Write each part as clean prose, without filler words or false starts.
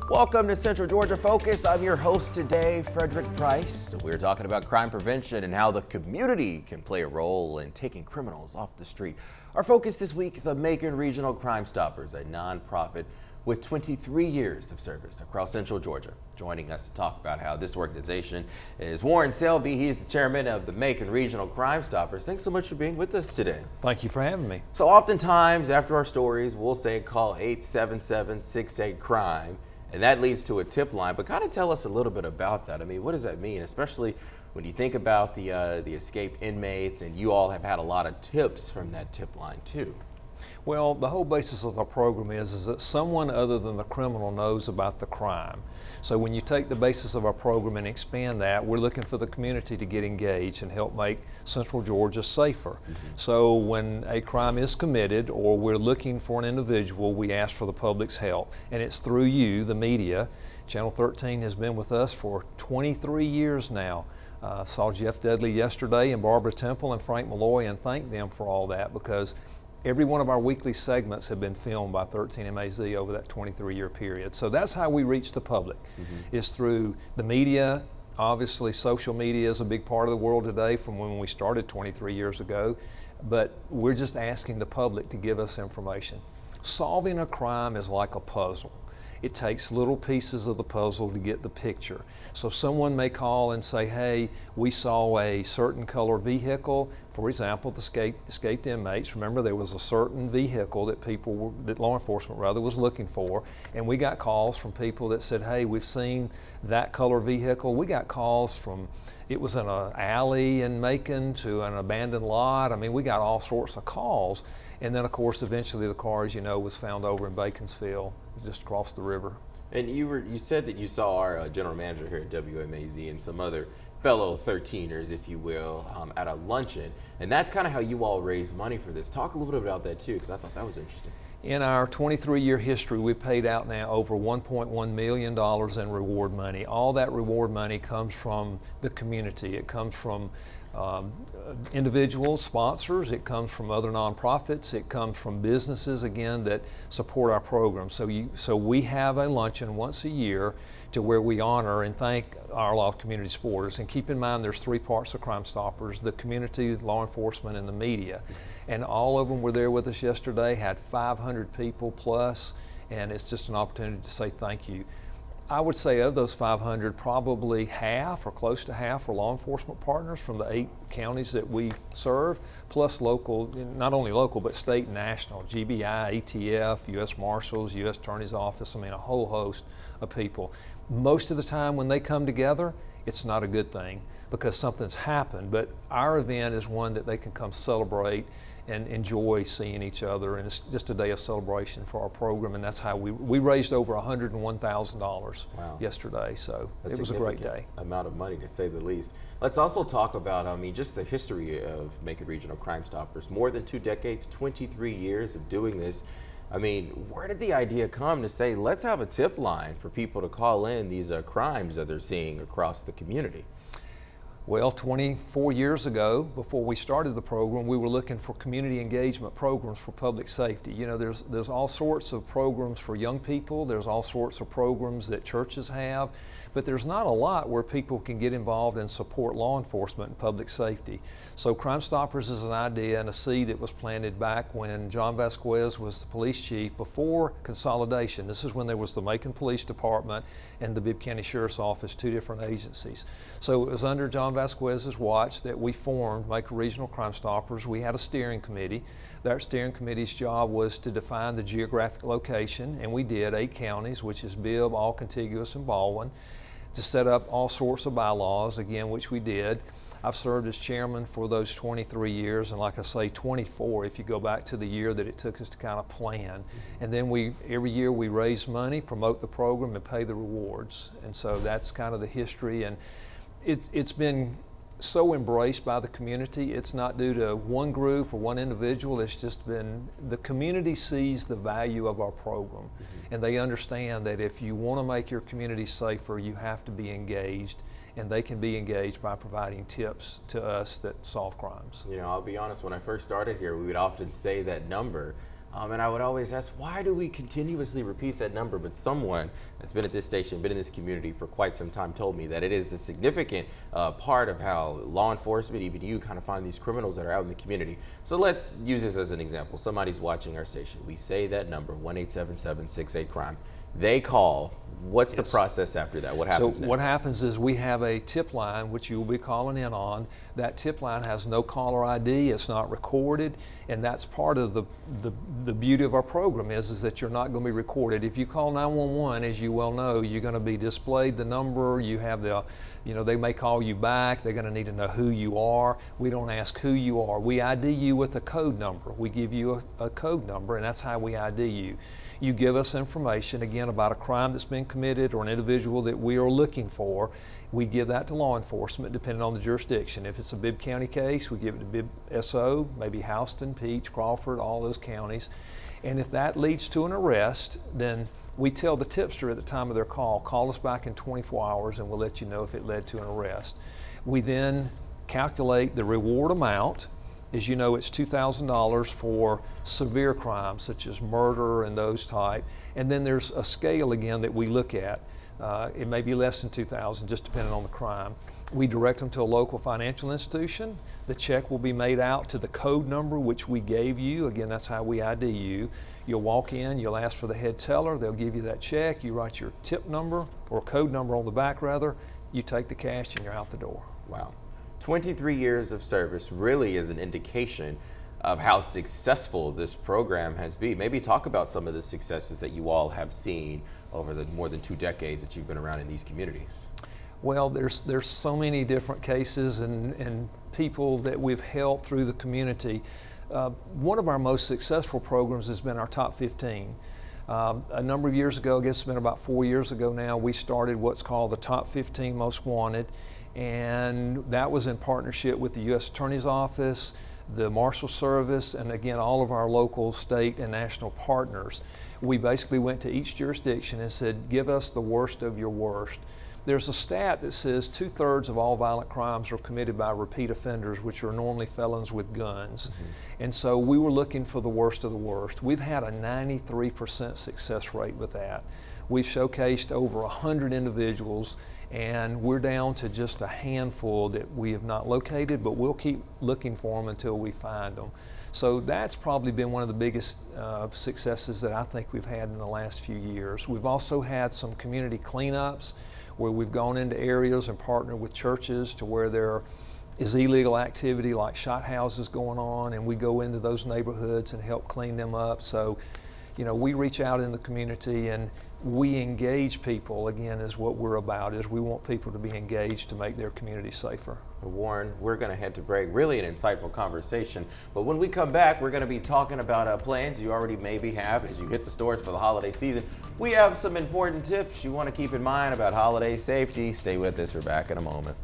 Welcome to Central Georgia Focus. I'm your host today, Fredrick Price. We're talking about crime prevention and how the community can play a role in taking criminals off the street. Our focus this week, the Macon Regional Crimestoppers, a nonprofit with 23 years of service across Central Georgia. Joining us to talk about how this organization is Warren Selby. He's the chairman of the Macon Regional Crimestoppers. Thanks so much for being with us today. Thank you for having me. So oftentimes after our stories, we'll say call 877-68-CRIME. And that leads to a tip line, but kind of tell us a little bit about that. I mean, what does that mean, especially when you think about the escaped inmates, and you all have had a lot of tips from that tip line too? Well, the whole basis of our program is that someone other than the criminal knows about the crime. So when you take the basis of our program and expand that, we're looking for the community to get engaged and help make Central Georgia safer. So when a crime is committed or we're looking for an individual, we ask for the public's help. And it's through you, the media. Channel 13 has been with us for 23 years now. Saw Jeff Dudley yesterday and Barbara Temple and Frank Malloy, and thanked them for all that, because every one of our weekly segments have been filmed by 13MAZ over that 23-year period. So that's how we reach the public, is through the media. Obviously, social media is a big part of the world today from when we started 23 years ago, but we're just asking the public to give us information. Solving a crime is like a puzzle. It takes little pieces of the puzzle to get the picture. So someone may call and say, hey, we saw a certain color vehicle. For example, the escaped inmates. Remember, there was a certain vehicle that that law enforcement was looking for, and we got calls from people that said, hey, we've seen that color vehicle. We got calls from, it was in an alley in Macon to an abandoned lot. I mean, we got all sorts of calls. And then, of course, eventually the car, as you know, was found over in Baconsville, just across the river. And you said that you saw our general manager here at WMAZ and some other fellow 13ers, if you will, at a luncheon. And that's kind of how you all raised money for this. Talk a little bit about that too, because I thought that was interesting. In our 23-year history, we've paid out now over $1.1 million in reward money. All that reward money comes from the community. It comes from individuals, sponsors, it comes from other nonprofits, it comes from businesses, again, that support our program. So we have a luncheon once a year to where we honor and thank our law community supporters. And keep in mind, there's three parts of Crimestoppers: the community, law enforcement, and the media. And all of them were there with us yesterday, had 500 people plus, and it's just an opportunity to say thank you. I would say of those 500, probably half or close to half were law enforcement partners from the 8 counties that we serve, plus local, not only local, but state and national, GBI, ATF, U.S. Marshals, U.S. Attorney's Office, I mean, a whole host of people. Most of the time when they come together, it's not a good thing because something's happened, but our event is one that they can come celebrate and enjoy seeing each other, and it's just a day of celebration for our program, and that's how we raised over $101,000 yesterday, so it was a great day. Amount of money, to say the least. Let's also talk about, just the history of Macon Regional Crimestoppers. More than 2 decades, 23 years of doing this. I mean, where did the idea come to say, let's have a tip line for people to call in these crimes that they're seeing across the community? Well, 24 years ago, before we started the program, we were looking for community engagement programs for public safety. You know, there's all sorts of programs for young people, there's all sorts of programs that churches have, but there's not a lot where people can get involved and support law enforcement and public safety. So Crimestoppers is an idea and a seed that was planted back when John Vasquez was the police chief before consolidation. This is when there was the Macon Police Department and the Bibb County Sheriff's Office, 2 different agencies. So it was under John Vasquez's watch that we formed Macon Regional Crimestoppers. We had a steering committee. That steering committee's job was to define the geographic location, and we did 8 counties, which is Bibb, all contiguous, and Baldwin, to set up all sorts of bylaws, again, which we did. I've served as chairman for those 23 years, and like I say, 24 if you go back to the year that it took us to kind of plan. And then every year we raise money, promote the program, and pay the rewards. And so that's kind of the history, and it's been so embraced by the community. It's not due to one group or one individual. It's just been, the community sees the value of our program, and they understand that if you want to make your community safer, you have to be engaged, and they can be engaged by providing tips to us that solve crimes. You know, I'll be honest, when I first started here, we would often say that number, And I would always ask, why do we continuously repeat that number? But someone that's been at this station, been in this community for quite some time, told me that it is a significant part of how law enforcement, even you, kind of find these criminals that are out in the community. So let's use this as an example. Somebody's watching our station. We say that number, 1-877-68-CRIME. They call. What's the process after that? What happens So next? what happens is we have a tip line, which you'll be calling in on. That tip line has no caller ID. It's not recorded, and that's part of the beauty of our program is that you're not going to be recorded. If you call 911, as you well know, you're going to be displayed the number. You have the, they may call you back. They're going to need to know who you are. We don't ask who you are. We ID you with a code number. We give you a code number, and that's how we ID you. You give us information, again, about a crime that's been committed or an individual that we are looking for. We give that to law enforcement depending on the jurisdiction. If it's a Bibb County case, we give it to Bibb SO, maybe Houston, Peach, Crawford, all those counties. And if that leads to an arrest, then we tell the tipster at the time of their call us back in 24 hours and we'll let you know if it led to an arrest. We then calculate the reward amount. As you know, it's $2,000 for severe crimes such as murder and those type. And then there's a scale again that we look at. It may be less than $2,000, just depending on the crime. We direct them to a local financial institution. The check will be made out to the code number which we gave you. Again, that's how we ID you. You'll walk in, you'll ask for the head teller, they'll give you that check, you write your tip number, or code number on the back rather, you take the cash and you're out the door. Wow. 23 years of service really is an indication of how successful this program has been. Maybe talk about some of the successes that you all have seen over the more than 2 decades that you've been around in these communities. Well, there's so many different cases and people that we've helped through the community. One of our most successful programs has been our Top 15. A number of years ago, I guess it's been about 4 years ago now, we started what's called the Top 15 Most Wanted. And that was in partnership with the U.S. Attorney's Office, the Marshal Service, and again, all of our local, state, and national partners. We basically went to each jurisdiction and said, give us the worst of your worst. There's a stat that says 2/3 of all violent crimes are committed by repeat offenders, which are normally felons with guns. Mm-hmm. And so we were looking for the worst of the worst. We've had a 93% success rate with that. We've showcased over 100 individuals, and we're down to just a handful that we have not located, but we'll keep looking for them until we find them. So that's probably been one of the biggest successes that I think we've had in the last few years. We've also had some community cleanups where we've gone into areas and partnered with churches to where there is illegal activity like shot houses going on, and we go into those neighborhoods and help clean them up. So, we reach out in the community and we engage people, again, is what we're about, is we want people to be engaged to make their community safer. Warren, we're going to head to break. Really an insightful conversation. But when we come back, we're going to be talking about plans you already maybe have as you hit the stores for the holiday season. We have some important tips you want to keep in mind about holiday safety. Stay with us. We're back in a moment.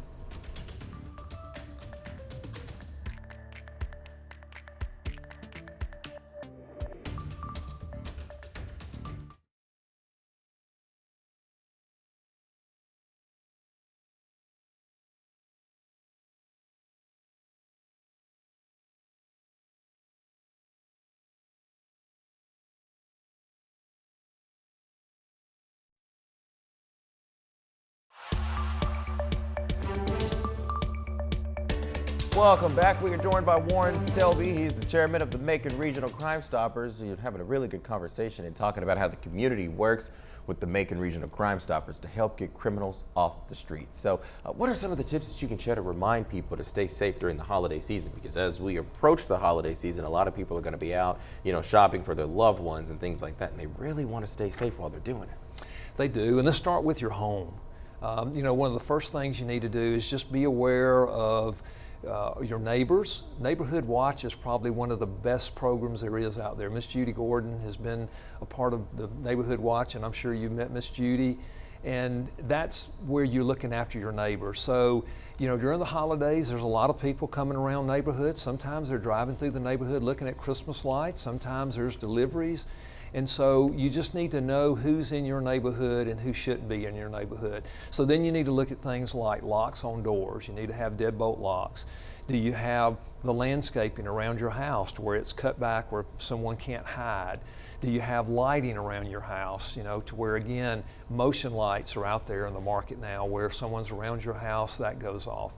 Welcome back. We are joined by Warren Selby. He's the chairman of the Macon Regional Crimestoppers. You're having a really good conversation and talking about how the community works with the Macon Regional Crimestoppers to help get criminals off the streets. So what are some of the tips that you can share to remind people to stay safe during the holiday season? Because as we approach the holiday season, a lot of people are going to be out, shopping for their loved ones and things like that, and they really want to stay safe while they're doing it. They do, and let's start with your home. One of the first things you need to do is just be aware of your neighbors. Neighborhood Watch is probably one of the best programs there is out there. Miss Judy Gordon has been a part of the Neighborhood Watch, and I'm sure you've met Miss Judy, and that's where you're looking after your neighbors. So, during the holidays, there's a lot of people coming around neighborhoods. Sometimes they're driving through the neighborhood looking at Christmas lights. Sometimes there's deliveries. And so you just need to know who's in your neighborhood and who shouldn't be in your neighborhood. So then you need to look at things like locks on doors. You need to have deadbolt locks. Do you have the landscaping around your house to where it's cut back where someone can't hide? Do you have lighting around your house, to where, again, motion lights are out there in the market now where if someone's around your house, that goes off.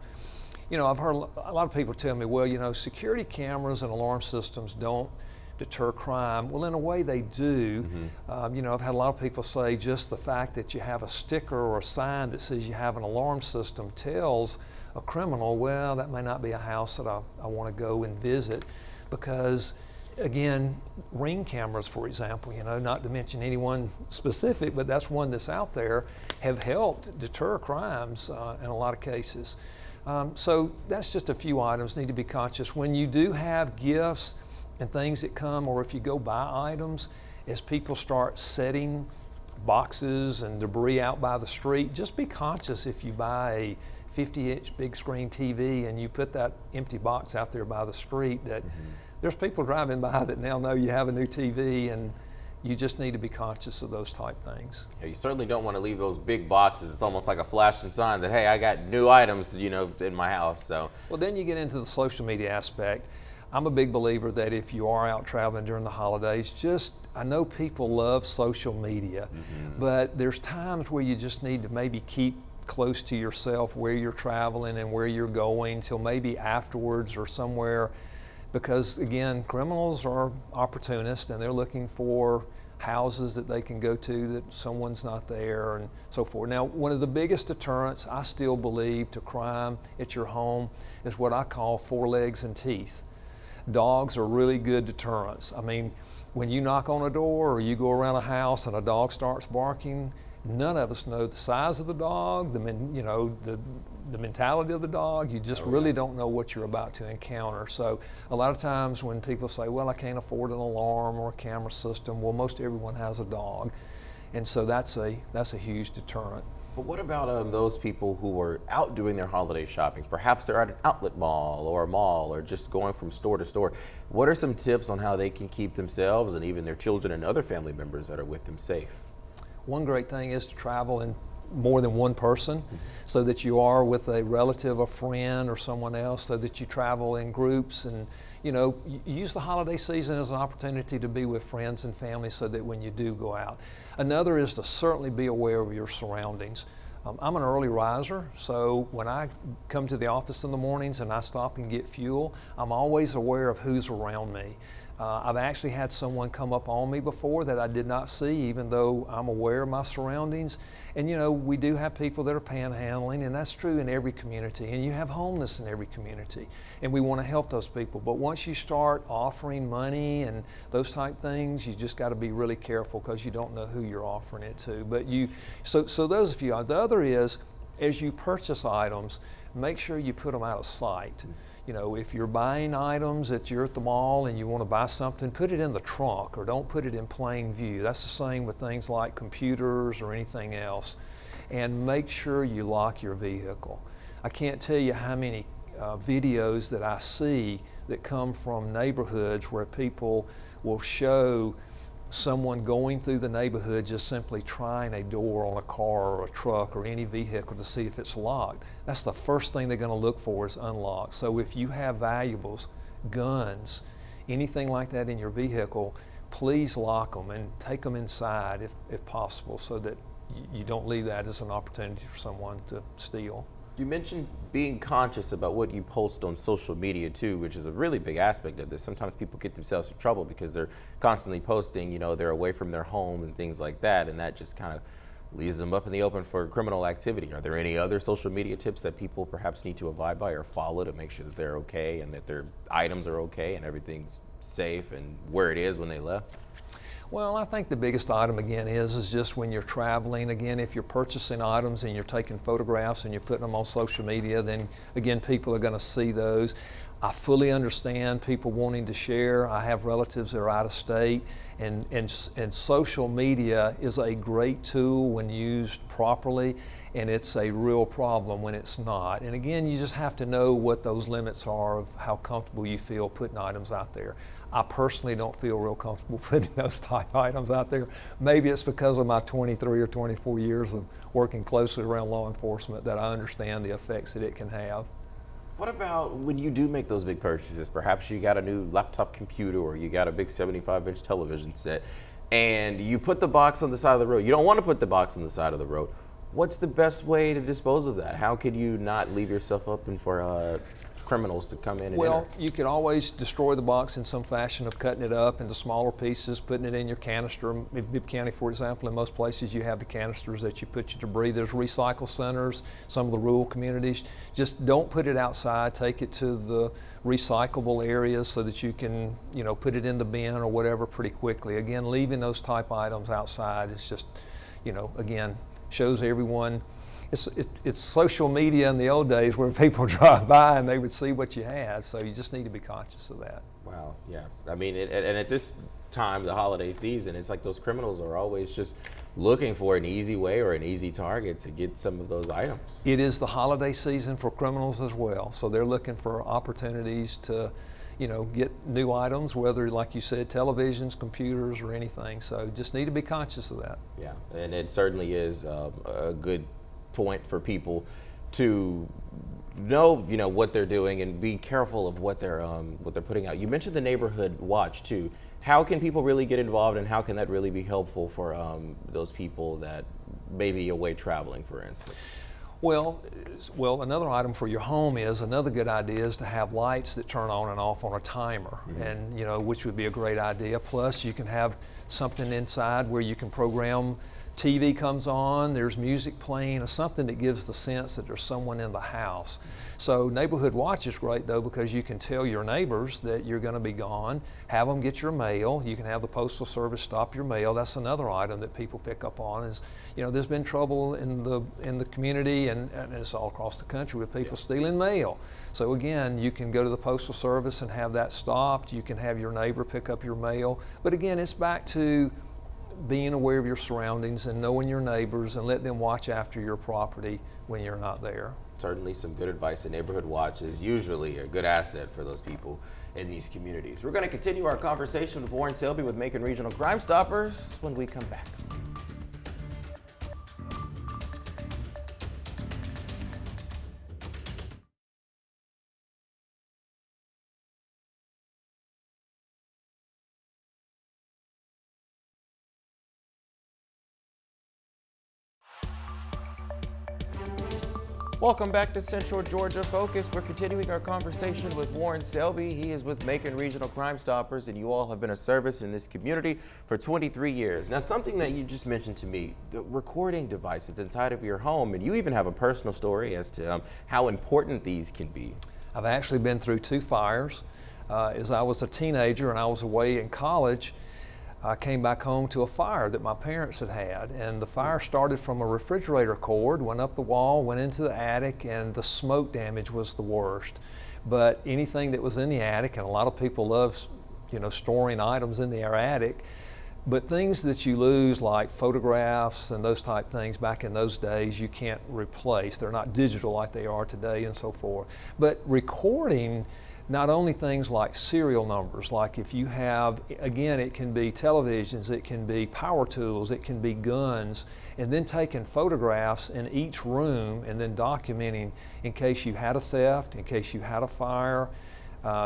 I've heard a lot of people tell me, well, security cameras and alarm systems don't deter crime. Well, in a way they do. I've had a lot of people say just the fact that you have a sticker or a sign that says you have an alarm system tells a criminal, well, that may not be a house that I want to go and visit, because again, Ring cameras, for example, not to mention anyone specific, but that's one that's out there, have helped deter crimes in a lot of cases. So that's just a few items need to be conscious. When you do have gifts and things that come, or if you go buy items, as people start setting boxes and debris out by the street, just be conscious if you buy a 50-inch big screen TV and you put that empty box out there by the street, that there's people driving by that now know you have a new TV, and you just need to be conscious of those type things. Yeah, you certainly don't want to leave those big boxes. It's almost like a flashing sign that, hey, I got new items, in my house. So. Well, then you get into the social media aspect. I'm a big believer that if you are out traveling during the holidays, I know people love social media, but there's times where you just need to maybe keep close to yourself where you're traveling and where you're going till maybe afterwards or somewhere, because again, criminals are opportunists and they're looking for houses that they can go to that someone's not there and so forth. Now, one of the biggest deterrents I still believe to crime at your home is what I call 4 legs and teeth. Dogs are really good deterrents. I mean, when you knock on a door or you go around a house and a dog starts barking, none of us know the size of the dog, the mentality of the dog. You just really don't know what you're about to encounter. So a lot of times when people say, well, I can't afford an alarm or a camera system, well, most everyone has a dog. And so that's a huge deterrent. But what about those people who are out doing their holiday shopping? Perhaps they're at an outlet mall or a mall or just going from store to store. What are some tips on how they can keep themselves and even their children and other family members that are with them safe? One great thing is to travel in more than one person, so that you are with a relative, a friend, or someone else, so that you travel in groups, and use the holiday season as an opportunity to be with friends and family so that when you do go out. Another is to certainly be aware of your surroundings. I'm an early riser, so when I come to the office in the mornings and I stop and get fuel, I'm always aware of who's around me. I've actually had someone come up on me before that I did not see, even though I'm aware of my surroundings. And we do have people that are panhandling, and that's true in every community. And you have homeless in every community, and we want to help those people. But once you start offering money and those type things, you just got to be really careful, because you don't know who you're offering it to. But so those a few. The other is, as you purchase items, make sure you put them out of sight. If you're buying items that you're at the mall and you want to buy something, put it in the trunk, or don't put it in plain view. That's the same with things like computers or anything else. And make sure you lock your vehicle. I can't tell you how many videos that I see that come from neighborhoods where people will show someone going through the neighborhood just simply trying a door on a car or a truck or any vehicle to see if it's locked. That's the first thing they're going to look for, is unlocked. So if you have valuables, guns, anything like that in your vehicle, please lock them and take them inside if possible, so that you don't leave that as an opportunity for someone to steal. You mentioned being conscious about what you post on social media too, which is a really big aspect of this. Sometimes people get themselves in trouble because they're constantly posting, they're away from their home and things like that, and that just kind of leaves them up in the open for criminal activity. Are there any other social media tips that people perhaps need to abide by or follow to make sure that they're okay and that their items are okay and everything's safe and where it is when they left? Well, I think the biggest item again is just when you're traveling. Again, if you're purchasing items and you're taking photographs and you're putting them on social media, then again, people are going to see those. I fully understand people wanting to share. I have relatives that are out of state, and social media is a great tool when used properly, and it's a real problem when it's not. And again, you just have to know what those limits are of how comfortable you feel putting items out there. I personally don't feel real comfortable putting those type items out there. Maybe it's because of my 23 or 24 years of working closely around law enforcement that I understand the effects that it can have. What about when you do make those big purchases? Perhaps you got a new laptop computer or you got a big 75-inch television set and you put the box on the side of the road. You don't want to put the box on the side of the road. What's the best way to dispose of that? How could you not leave yourself open for criminals to come in and Well, enter? you could always destroy the box in some fashion of cutting it up into smaller pieces, putting it in your canister. In Bibb County, for example, in most places you have the canisters that you put your debris. There's recycle centers, some of the rural communities. Just don't put it outside. Take it to the recyclable areas so that you can, put it in the bin or whatever pretty quickly. Again, leaving those type items outside is just, again, shows everyone. It's social media in the old days where people drive by and they would see what you had, so you just need to be conscious of that. Wow, yeah. I mean, and at this time, the holiday season, it's like those criminals are always just looking for an easy way or an easy target to get some of those items. It is the holiday season for criminals as well, so they're looking for opportunities to get new items, whether, like you said, televisions, computers, or anything. So just need to be conscious of that. Yeah, and it certainly is a good point for people to know, what they're doing and be careful of what they're putting out. You mentioned the neighborhood watch too. How can people really get involved, and how can that really be helpful for those people that may be away traveling, for instance? Well, another item for your home is another good idea is to have lights that turn on and off on a timer, and which would be a great idea. Plus, you can have something inside where you can program. TV comes on, there's music playing, or something that gives the sense that there's someone in the house. So neighborhood watch is great though, because you can tell your neighbors that you're going to be gone, have them get your mail. You can have the Postal Service stop your mail. That's another item that people pick up on is, there's been trouble in the community and it's all across the country with people stealing mail. So again, you can go to the Postal Service and have that stopped. You can have your neighbor pick up your mail. But again, it's back to being aware of your surroundings and knowing your neighbors and let them watch after your property when you're not there. Certainly some good advice. The neighborhood watch is usually a good asset for those people in these communities. We're going to continue our conversation with Warren Selby with Macon Regional Crimestoppers when we come back. Welcome back to Central Georgia Focus. We're continuing our conversation with Warren Selby. He is with Macon Regional Crimestoppers, and you all have been a service in this community for 23 years. Now, something that you just mentioned to me, the recording devices inside of your home, and you even have a personal story as to how important these can be. I've actually been through 2 fires. As I was a teenager and I was away in college, I came back home to a fire that my parents had had, and the fire started from a refrigerator cord, went up the wall, went into the attic, and the smoke damage was the worst. But anything that was in the attic, and a lot of people love, storing items in their attic, but things that you lose like photographs and those type things back in those days you can't replace. They're not digital like they are today and so forth. But recording not only things like serial numbers, like if you have, again, it can be televisions, it can be power tools, it can be guns, and then taking photographs in each room and then documenting in case you had a theft, in case you had a fire,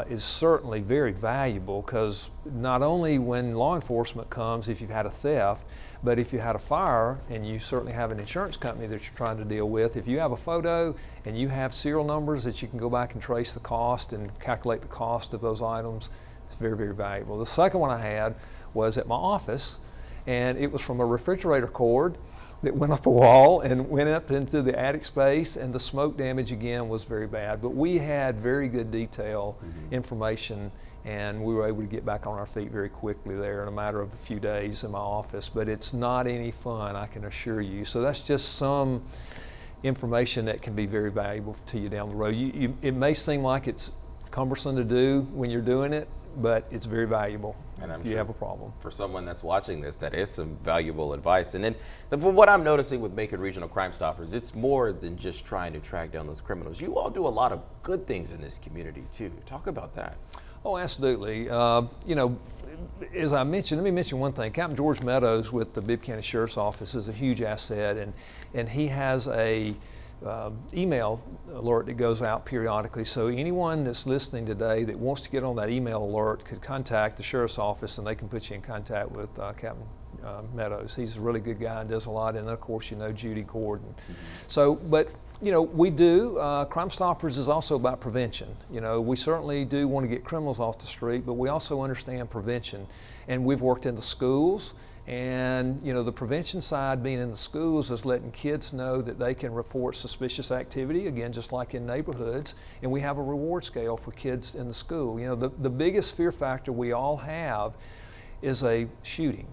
is certainly very valuable, because not only when law enforcement comes if you've had a theft, but if you had a fire and you certainly have an insurance company that you're trying to deal with, if you have a photo and you have serial numbers that you can go back and trace the cost and calculate the cost of those items, it's very, very valuable. The second one I had was at my office, and it was from a refrigerator cord that went up a wall and went up into the attic space, and the smoke damage again was very bad. But we had very good detail information, and we were able to get back on our feet very quickly there in a matter of a few days in my office. But it's not any fun, I can assure you. So that's just some information that can be very valuable to you down the road. It may seem like it's cumbersome to do when you're doing it, but it's very valuable. And I'm if you sure have a problem. For someone that's watching this, that is some valuable advice. And then from what I'm noticing with Macon Regional Crimestoppers, it's more than just trying to track down those criminals. You all do a lot of good things in this community too. Talk about that. Oh, absolutely. You know, as I mentioned, let me mention one thing. Captain George Meadows with the Bibb County Sheriff's Office is a huge asset, and he has a email alert that goes out periodically. So anyone that's listening today that wants to get on that email alert could contact the Sheriff's Office, and they can put you in contact with Captain Meadows. He's a really good guy and does a lot, and of course you know Judy Gordon. Mm-hmm. So, but you know, we do, Crimestoppers is also about prevention. You know, we certainly do want to get criminals off the street, but we also understand prevention. And we've worked in the schools, and you know, the prevention side being in the schools is letting kids know that they can report suspicious activity, again, just like in neighborhoods, and we have a reward scale for kids in the school. You know, the biggest fear factor we all have is a shooting.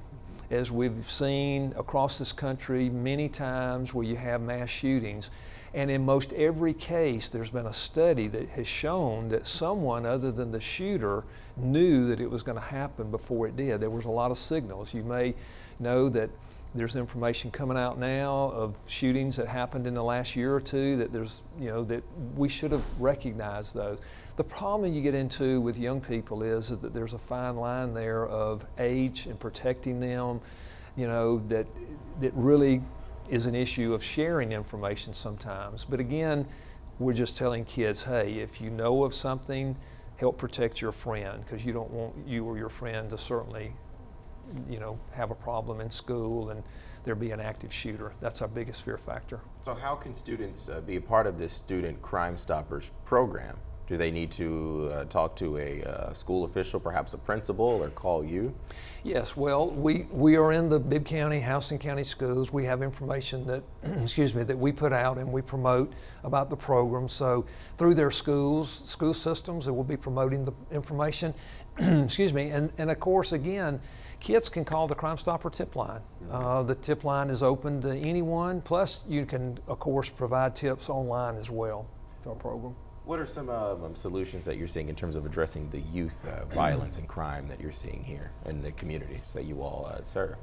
As we've seen across this country many times where you have mass shootings. And in most every case, there's been a study that has shown that someone other than the shooter knew that it was going to happen before it did. There was a lot of signals. You may know that there's information coming out now of shootings that happened in the last year or two that there's, you know, that we should have recognized those. The problem you get into with young people is that there's a fine line there of age and protecting them, you know, that really is an issue of sharing information sometimes. But again, we're just telling kids, hey, if you know of something, help protect your friend, because you don't want you or your friend to certainly, you know, have a problem in school and there be an active shooter. That's our biggest fear factor. So how can students be a part of this Student Crime Stoppers program? Do they need to talk to a school official, perhaps a principal, or call you? Yes, well, we are in the Bibb County, Houston County schools. We have information that, excuse me, that we put out and we promote about the program. So through their school systems, they will be promoting the information, excuse me, and of course, again, kids can call the Crime Stopper tip line. The tip line is open to anyone, plus you can, of course, provide tips online as well to our program. What are some solutions that you're seeing in terms of addressing the youth violence and crime that you're seeing here in the communities that you all serve?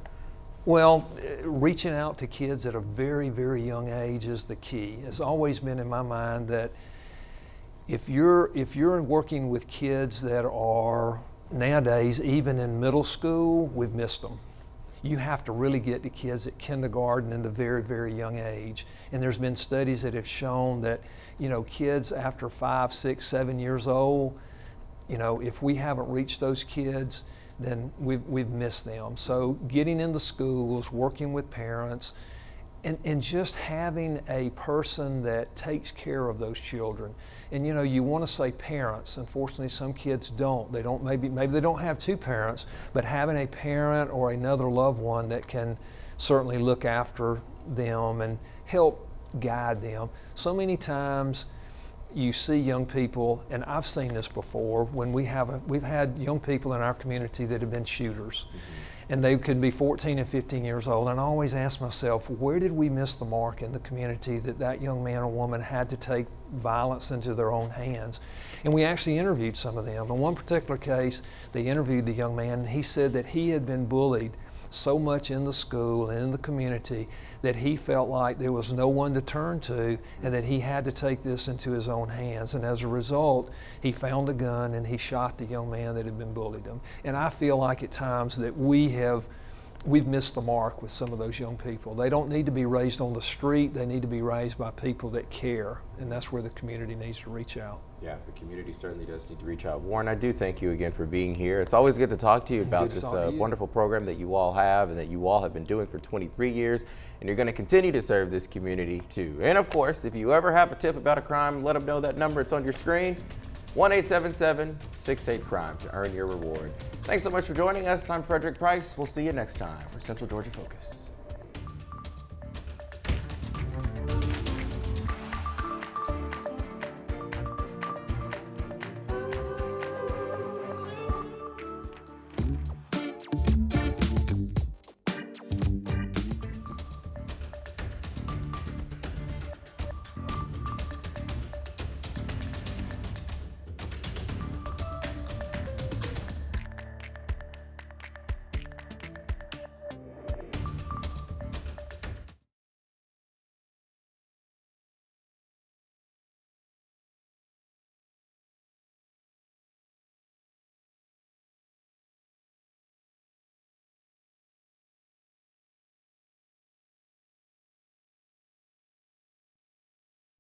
Well, reaching out to kids at a very, very young age is the key. It's always been in my mind that if you're working with kids that are nowadays, even in middle school, we've missed them. You have to really get to kids at kindergarten and a very, very young age. And there's been studies that have shown that, you know, kids after 5, 6, 7 years old, you know, if we haven't reached those kids, then we've missed them. So getting into schools, working with parents, and just having a person that takes care of those children. And you know, you want to say parents. Unfortunately, some kids don't. They don't. Maybe they don't have two parents, but having a parent or another loved one that can certainly look after them and help guide them. So many times you see young people, and I've seen this before, when we've had young people in our community that have been shooters. Mm-hmm. And they could be 14 and 15 years old. And I always ask myself, where did we miss the mark in the community that young man or woman had to take violence into their own hands? And we actually interviewed some of them. In one particular case, they interviewed the young man, and he said that he had been bullied so much in the school and in the community that he felt like there was no one to turn to, and that he had to take this into his own hands. And as a result, he found a gun and he shot the young man that had been bullied him. And I feel like at times that we've missed the mark with some of those young people. They don't need to be raised on the street. They need to be raised by people that care, and that's where the community needs to reach out. Yeah, the community certainly does need to reach out. Warren, I do thank you again for being here. It's always good to talk to you about this wonderful program that you all have and that you all have been doing for 23 years, and you're going to continue to serve this community too. And of course, if you ever have a tip about a crime, let them know that number. It's on your screen, 1-877-68-CRIME to earn your reward. Thanks so much for joining us. I'm Fredrick Price. We'll see you next time for Central Georgia Focus.